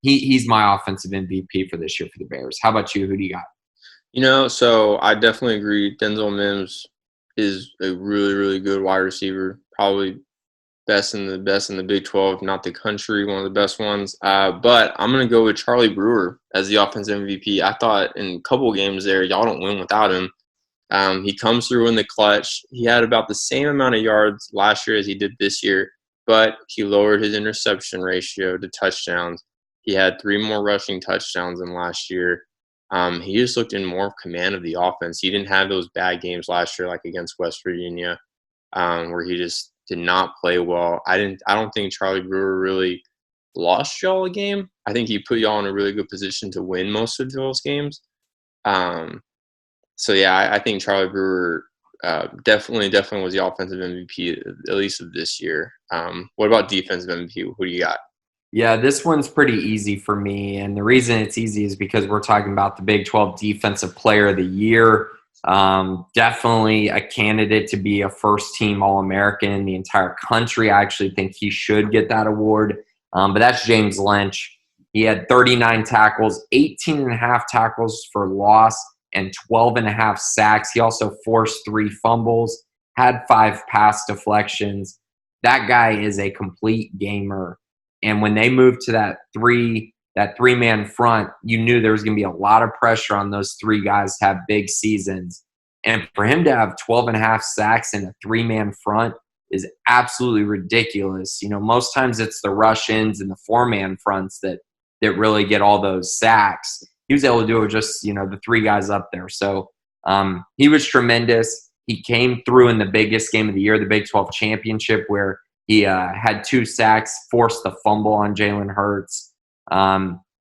he's my offensive MVP for this year for the Bears. How about you? Who do you got? So I definitely agree. Denzel Mims is a really, really good wide receiver. Probably best in the Big 12, not the country, one of the best ones. But I'm going to go with Charlie Brewer as the offensive MVP. I thought in a couple of games there, y'all don't win without him. He comes through in the clutch. He had about the same amount of yards last year as he did this year, but he lowered his interception ratio to touchdowns. He had 3 more rushing touchdowns than last year. He just looked in more command of the offense. He didn't have those bad games last year, like against West Virginia, where he just did not play well. I don't think Charlie Brewer really lost y'all a game. I think he put y'all in a really good position to win most of those games. So yeah, I think Charlie Brewer definitely was the offensive MVP, at least of this year. What about defensive MVP? Who do you got? Yeah, this one's pretty easy for me. And the reason it's easy is because we're talking about the Big 12 Defensive Player of the Year. Definitely a candidate to be a first-team All-American in the entire country. I actually think he should get that award. But that's James Lynch. He had 39 tackles, 18.5 tackles for loss, and 12.5 sacks. He also forced 3 fumbles, had 5 pass deflections. That guy is a complete gamer. And when they moved to that three-man front, you knew there was going to be a lot of pressure on those 3 guys to have big seasons. And for him to have 12.5 sacks in a 3-man front is absolutely ridiculous. Most times it's the rush-ins and the 4-man fronts that really get all those sacks. He was able to do it with just, the 3 guys up there. So he was tremendous. He came through in the biggest game of the year, the Big 12 championship, where he had 2 sacks, forced the fumble on Jalen Hurts.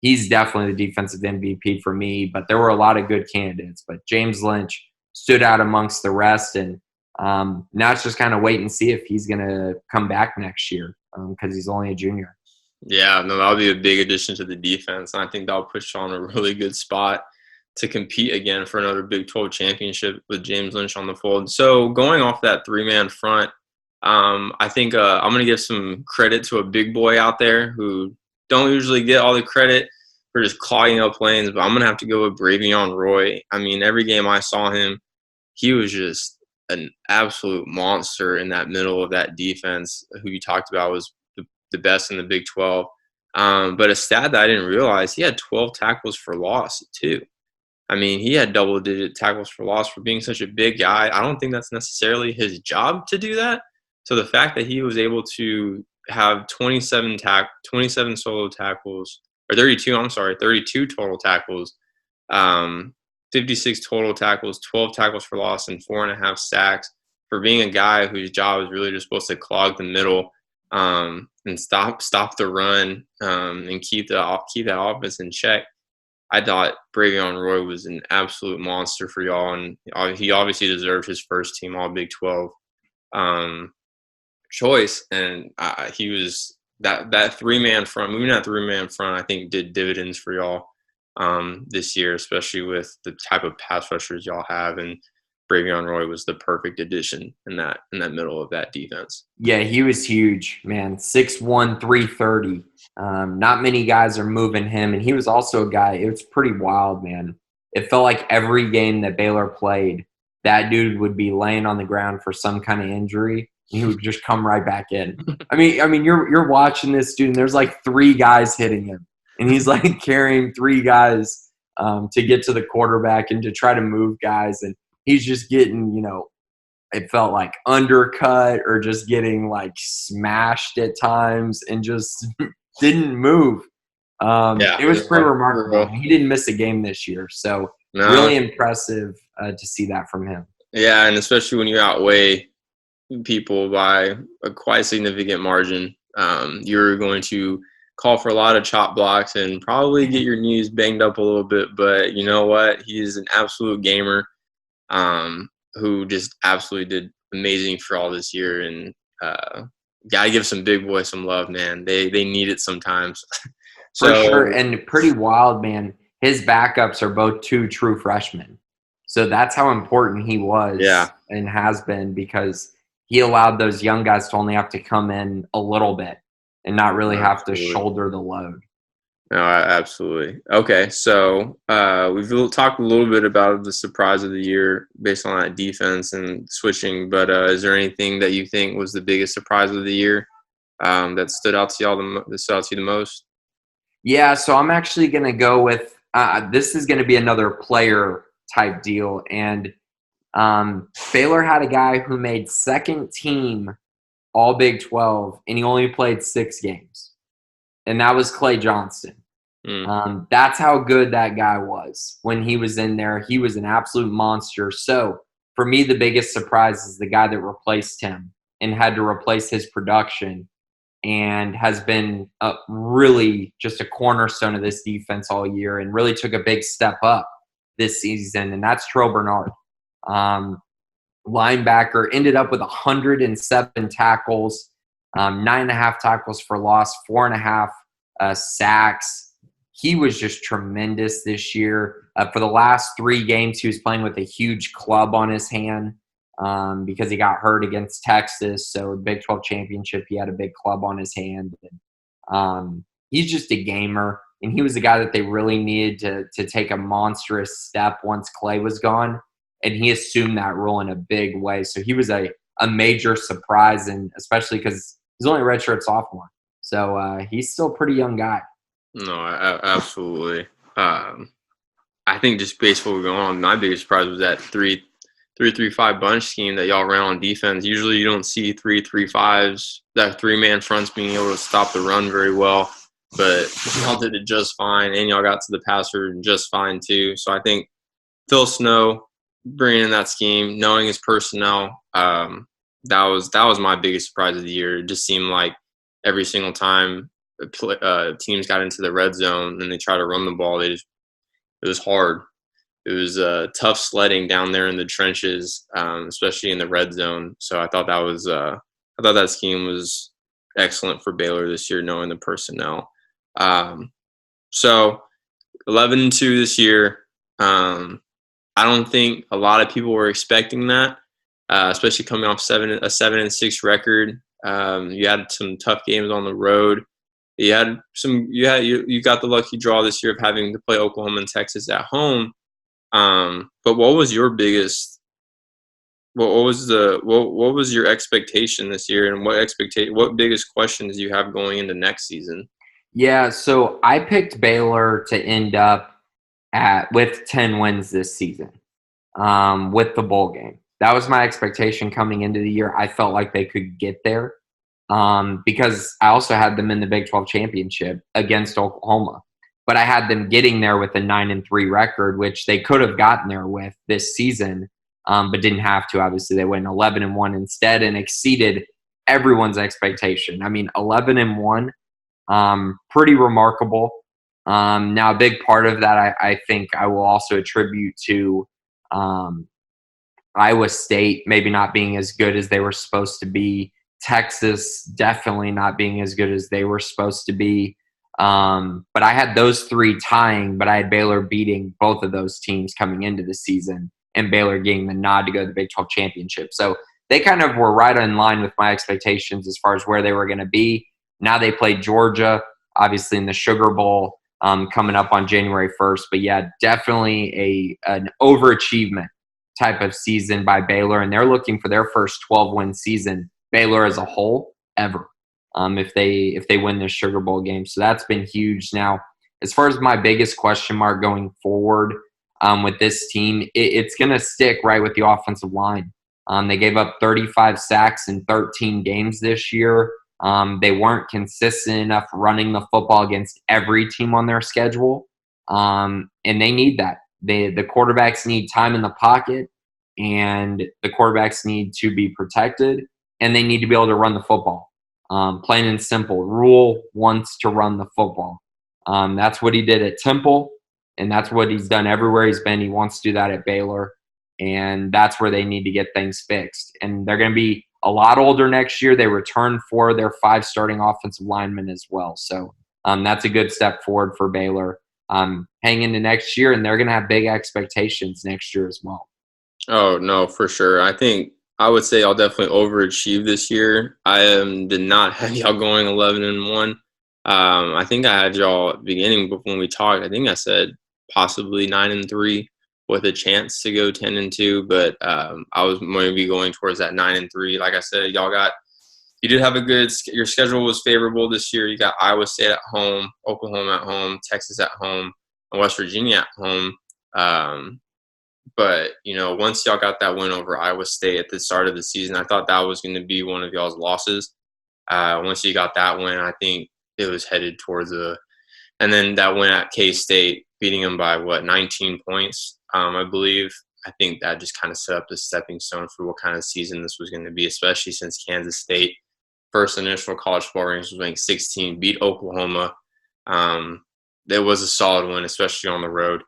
He's definitely the defensive MVP for me, but there were a lot of good candidates. But James Lynch stood out amongst the rest, and now it's just kind of wait and see if he's going to come back next year because he's only a junior. Yeah, no, that'll be a big addition to the defense, and I think that'll push on a really good spot to compete again for another Big 12 championship with James Lynch on the fold. So going off that 3-man front, I think I'm going to give some credit to a big boy out there who don't usually get all the credit for just clogging up lanes, but I'm going to have to go with Bravion Roy. I mean, every game I saw him, he was just an absolute monster in that middle of that defense, who you talked about was the best in the Big 12. But a stat that I didn't realize, he had 12 tackles for loss too. I mean, he had double-digit tackles for loss for being such a big guy. I don't think that's necessarily his job to do that. So the fact that he was able to have 27 solo tackles, or 32, I'm sorry, 32 total tackles, 56 total tackles, 12 tackles for loss, and 4.5 sacks for being a guy whose job is really just supposed to clog the middle, and stop the run, and keep that offense in check. I thought Bravion Roy was an absolute monster for y'all, and he obviously deserved his first team All Big 12 choice. And he was that 3-man front, moving that 3-man front, I think did dividends for y'all this year, especially with the type of pass rushers y'all have. And Bravion Roy was the perfect addition in that middle of that defense. Yeah, he was huge, man. 6'1", 330. Not many guys are moving him, and he was also a guy. It was pretty wild, man. It felt like every game that Baylor played, that dude would be laying on the ground for some kind of injury, and he would just come right back in. I mean, you're watching this dude, and there's like 3 guys hitting him, and he's like carrying 3 guys to get to the quarterback and to try to move guys, and he's just getting, it felt like undercut or just getting like smashed at times and just didn't move. It was pretty remarkable. He didn't miss a game this year, so really impressive to see that from him. Yeah, and especially when you outweigh people by a quite significant margin, you're going to call for a lot of chop blocks and probably get your knees banged up a little bit. But you know what? He is an absolute gamer, who just absolutely did amazing for all this year. And gotta give some big boys some love, man. They need it sometimes. For sure, and pretty wild, man. His backups are both 2 true freshmen. So that's how important he was and has been, because he allowed those young guys to only have to come in a little bit and not really have to shoulder the load. No, absolutely. Okay, so we've talked a little bit about the surprise of the year based on that defense and switching, but is there anything that you think was the biggest surprise of the year that stood out to you the most? Yeah, so I'm actually going to go with this is going to be another player type deal, and Baylor had a guy who made second team All Big 12, and he only played 6 games, and that was Clay Johnston. That's how good that guy was when he was in there. He was an absolute monster. So for me, the biggest surprise is the guy that replaced him and had to replace his production, and has been really just a cornerstone of this defense all year and really took a big step up this season, and that's Terrell Bernard. Linebacker, ended up with 107 tackles, 9.5 tackles for loss, 4.5 sacks. He was just tremendous this year. For the last 3 games, he was playing with a huge club on his hand because he got hurt against Texas. So the Big 12 championship, he had a big club on his hand. He's just a gamer, and he was the guy that they really needed to take a monstrous step once Clay was gone, and he assumed that role in a big way. So he was a major surprise, and especially because he's only a redshirt sophomore. So he's still a pretty young guy. No, absolutely. I think just based on what we're going on, my biggest surprise was that 3-3-5 bunch scheme that y'all ran on defense. Usually you don't see 3-3-5s, that 3-man fronts being able to stop the run very well. But y'all did it just fine, and y'all got to the passer just fine too. So I think Phil Snow bringing in that scheme, knowing his personnel, that was my biggest surprise of the year. It just seemed like every single time teams got into the red zone and they tried to run the ball, it was hard. It was tough sledding down there in the trenches, especially in the red zone. So I thought that scheme was excellent for Baylor this year, knowing the personnel. So 11-2 this year. I don't think a lot of people were expecting that, especially coming off a 7-6 record. You had some tough games on the road. You got the lucky draw this year of having to play Oklahoma and Texas at home. But what was your biggest? What was your expectation this year, and what biggest questions do you have going into next season? Yeah, so I picked Baylor to end up with 10 wins this season, with the bowl game. That was my expectation coming into the year. I felt like they could get there, because I also had them in the Big 12 championship against Oklahoma. But I had them getting there with a 9-3 record, which they could have gotten there with this season, but didn't have to. Obviously, they went 11-1 instead and exceeded everyone's expectation. I mean, 11-1, pretty remarkable. Now, a big part of that, I think, I will also attribute to um, Iowa State maybe not being as good as they were supposed to be. Texas definitely not being as good as they were supposed to be. But I had those three tying, but I had Baylor beating both of those teams coming into the season and Baylor getting the nod to go to the Big 12 championship. So they kind of were right in line with my expectations as far as where they were going to be. Now they played Georgia, obviously in the Sugar Bowl, coming up on January 1st. But yeah, definitely an overachievement type of season by Baylor, and they're looking for their first 12-win season, Baylor as a whole, ever, if they win this Sugar Bowl game. So that's been huge. Now, as far as my biggest question mark going forward with this team, it's going to stick right with the offensive line. They gave up 35 sacks in 13 games this year. They weren't consistent enough running the football against every team on their schedule, and they need that. The quarterbacks need time in the pocket, and the quarterbacks need to be protected, and they need to be able to run the football. Plain and simple. Rule wants to run the football. That's what he did at Temple, and that's what he's done everywhere he's been. He wants to do that at Baylor, and that's where they need to get things fixed. And they're going to be a lot older next year. They return for their 5 starting offensive linemen as well. So that's a good step forward for Baylor. Hang into next year, and they're going to have big expectations next year as well. Oh, no, for sure. I would say I'll definitely overachieve this year. Did not have y'all going 11-1. I think I had y'all at the beginning, but when we talked, I think I said possibly 9-3 with a chance to go 10-2. But I was maybe going towards that 9-3. Like I said, you did have your schedule was favorable this year. You got Iowa State at home, Oklahoma at home, Texas at home, and West Virginia at home. But, once y'all got that win over Iowa State at the start of the season, I thought that was going to be one of y'all's losses. Once you got that win, I think it was headed towards and then that win at K-State, beating them by, 19 points, I believe. I think that just kind of set up the stepping stone for what kind of season this was going to be, especially since Kansas State, first initial college football rankings, was ranked 16, beat Oklahoma. It was a solid win, especially on the road.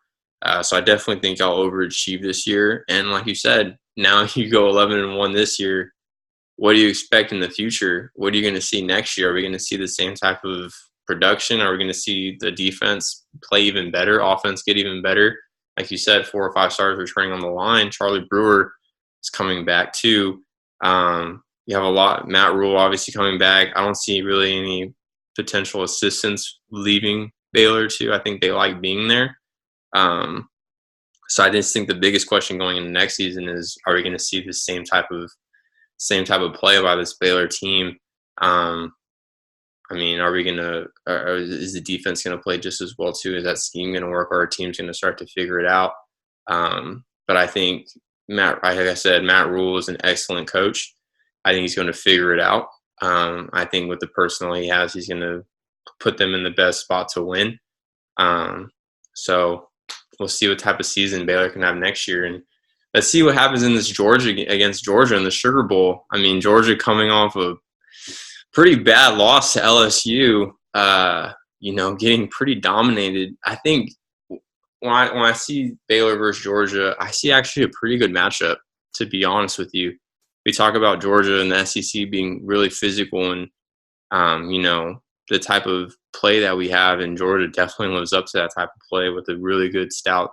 So I definitely think I'll overachieve this year. And like you said, now you go 11-1 this year. What do you expect in the future? What are you going to see next year? Are we going to see the same type of production? Are we going to see the defense play even better, offense get even better? Like you said, 4 or 5 stars returning on the line. Charlie Brewer is coming back too. You have a lot. Matt Rule obviously coming back. I don't see really any potential assistants leaving Baylor too. I think they like being there. So I just think the biggest question going into next season is: are we going to see the same type of play by this Baylor team? Are we going to? Is the defense going to play just as well too? Is that scheme going to work? Or our team's going to start to figure it out? But I think like I said, Matt Rule is an excellent coach. I think he's going to figure it out. I think with the personnel he has, he's going to put them in the best spot to win. So we'll see what type of season Baylor can have next year. And let's see what happens in this against Georgia in the Sugar Bowl. Georgia coming off a pretty bad loss to LSU, getting pretty dominated. I think when I see Baylor versus Georgia, I see actually a pretty good matchup, to be honest with you. We talk about Georgia and the SEC being really physical, and the type of play that we have in Georgia definitely lives up to that type of play with a really good stout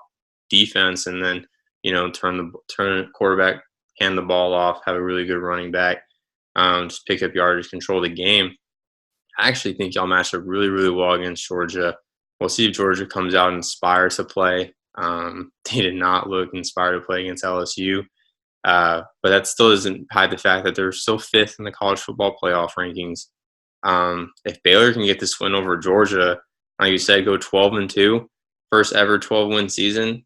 defense, and then turn the quarterback, hand the ball off, have a really good running back, just pick up yardage, control the game. I actually think y'all match up really, really well against Georgia. We'll see if Georgia comes out inspired to play. They did not look inspired to play against LSU. But that still doesn't hide the fact that they're still 5th in the college football playoff rankings. If Baylor can get this win over Georgia, like you said, go 12-2, first ever 12-win season,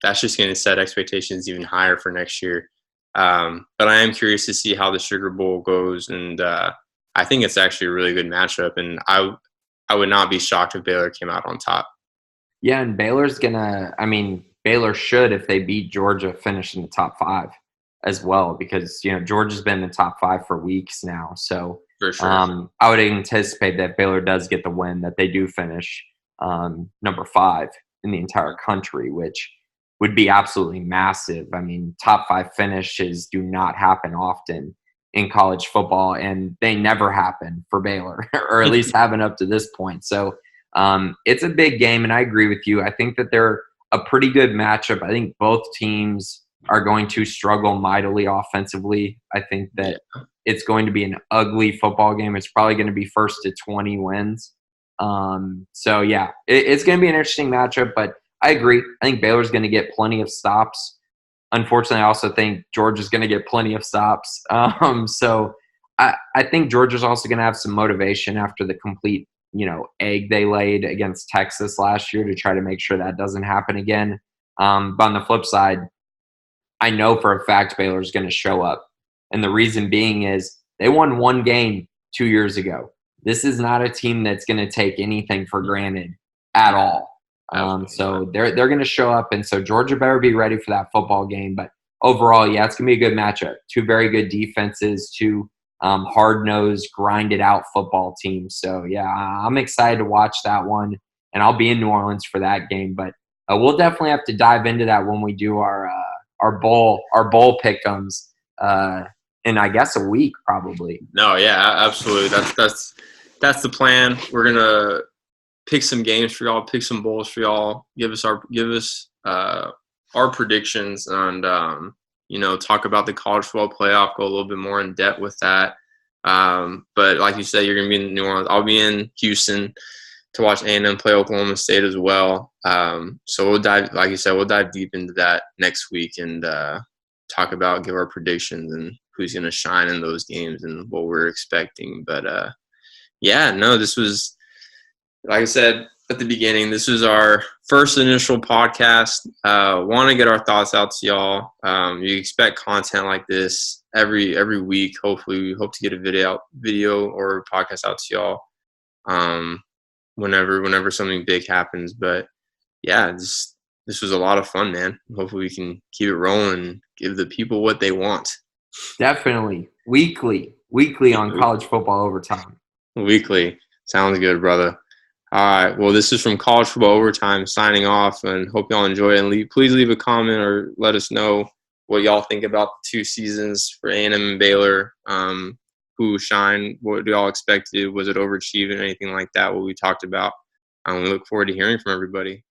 that's just going to set expectations even higher for next year. But I am curious to see how the Sugar Bowl goes, and I think it's actually a really good matchup, and I would not be shocked if Baylor came out on top. Yeah, and Baylor should, if they beat Georgia, finish in the top 5 as well, because Georgia's been in the top 5 for weeks now. So For sure. I would anticipate that Baylor does get the win, that they do finish number 5 in the entire country, which would be absolutely massive. I mean, top 5 finishes do not happen often in college football, and they never happen for Baylor, or at least haven't up to this point. So it's a big game, and I agree with you. I think that they're a pretty good matchup. I think both teams are going to struggle mightily offensively. I think that it's going to be an ugly football game. It's probably going to be first to 20 wins. So, yeah, it's going to be an interesting matchup, but I agree. I think Baylor's going to get plenty of stops. Unfortunately, I also think Georgia's going to get plenty of stops. So I think Georgia's also going to have some motivation after the complete egg they laid against Texas last year to try to make sure that doesn't happen again. But on the flip side, I know for a fact Baylor's going to show up. And the reason being is they won one game 2 years ago. This is not a team that's going to take anything for granted at all. So they're going to show up. And so Georgia better be ready for that football game. But overall, yeah, it's going to be a good matchup. Two very good defenses, two hard-nosed, grinded-out football teams. So, yeah, I'm excited to watch that one. And I'll be in New Orleans for that game. But we'll definitely have to dive into that when we do our bowl pick'ems in, I guess, a week probably. No, yeah, absolutely. That's the plan. We're gonna pick some games for y'all, pick some bowls for y'all. Give us our predictions, and talk about the college football playoff. Go a little bit more in depth with that. But like you said, you're gonna be in New Orleans. I'll be in Houston to watch A&M play Oklahoma State as well. So we'll dive deep into that next week and give our predictions and who's going to shine in those games and what we're expecting. But this was, like I said at the beginning, this was our first initial podcast. Want to get our thoughts out to y'all. You expect content like this every week. Hopefully, we hope to get a video or podcast out to y'all. Whenever something big happens. But yeah, this was a lot of fun, man. Hopefully we can keep it rolling and give the people what they want. Definitely. Weekly on college football overtime. Weekly. Sounds good, brother. All right. Well, this is from College Football Overtime signing off, and hope y'all enjoy it. And please leave a comment or let us know what y'all think about the 2 seasons for A&M and Baylor. Who shined? What do y'all expect? Was it overachieving? Anything like that? What we talked about? We look forward to hearing from everybody.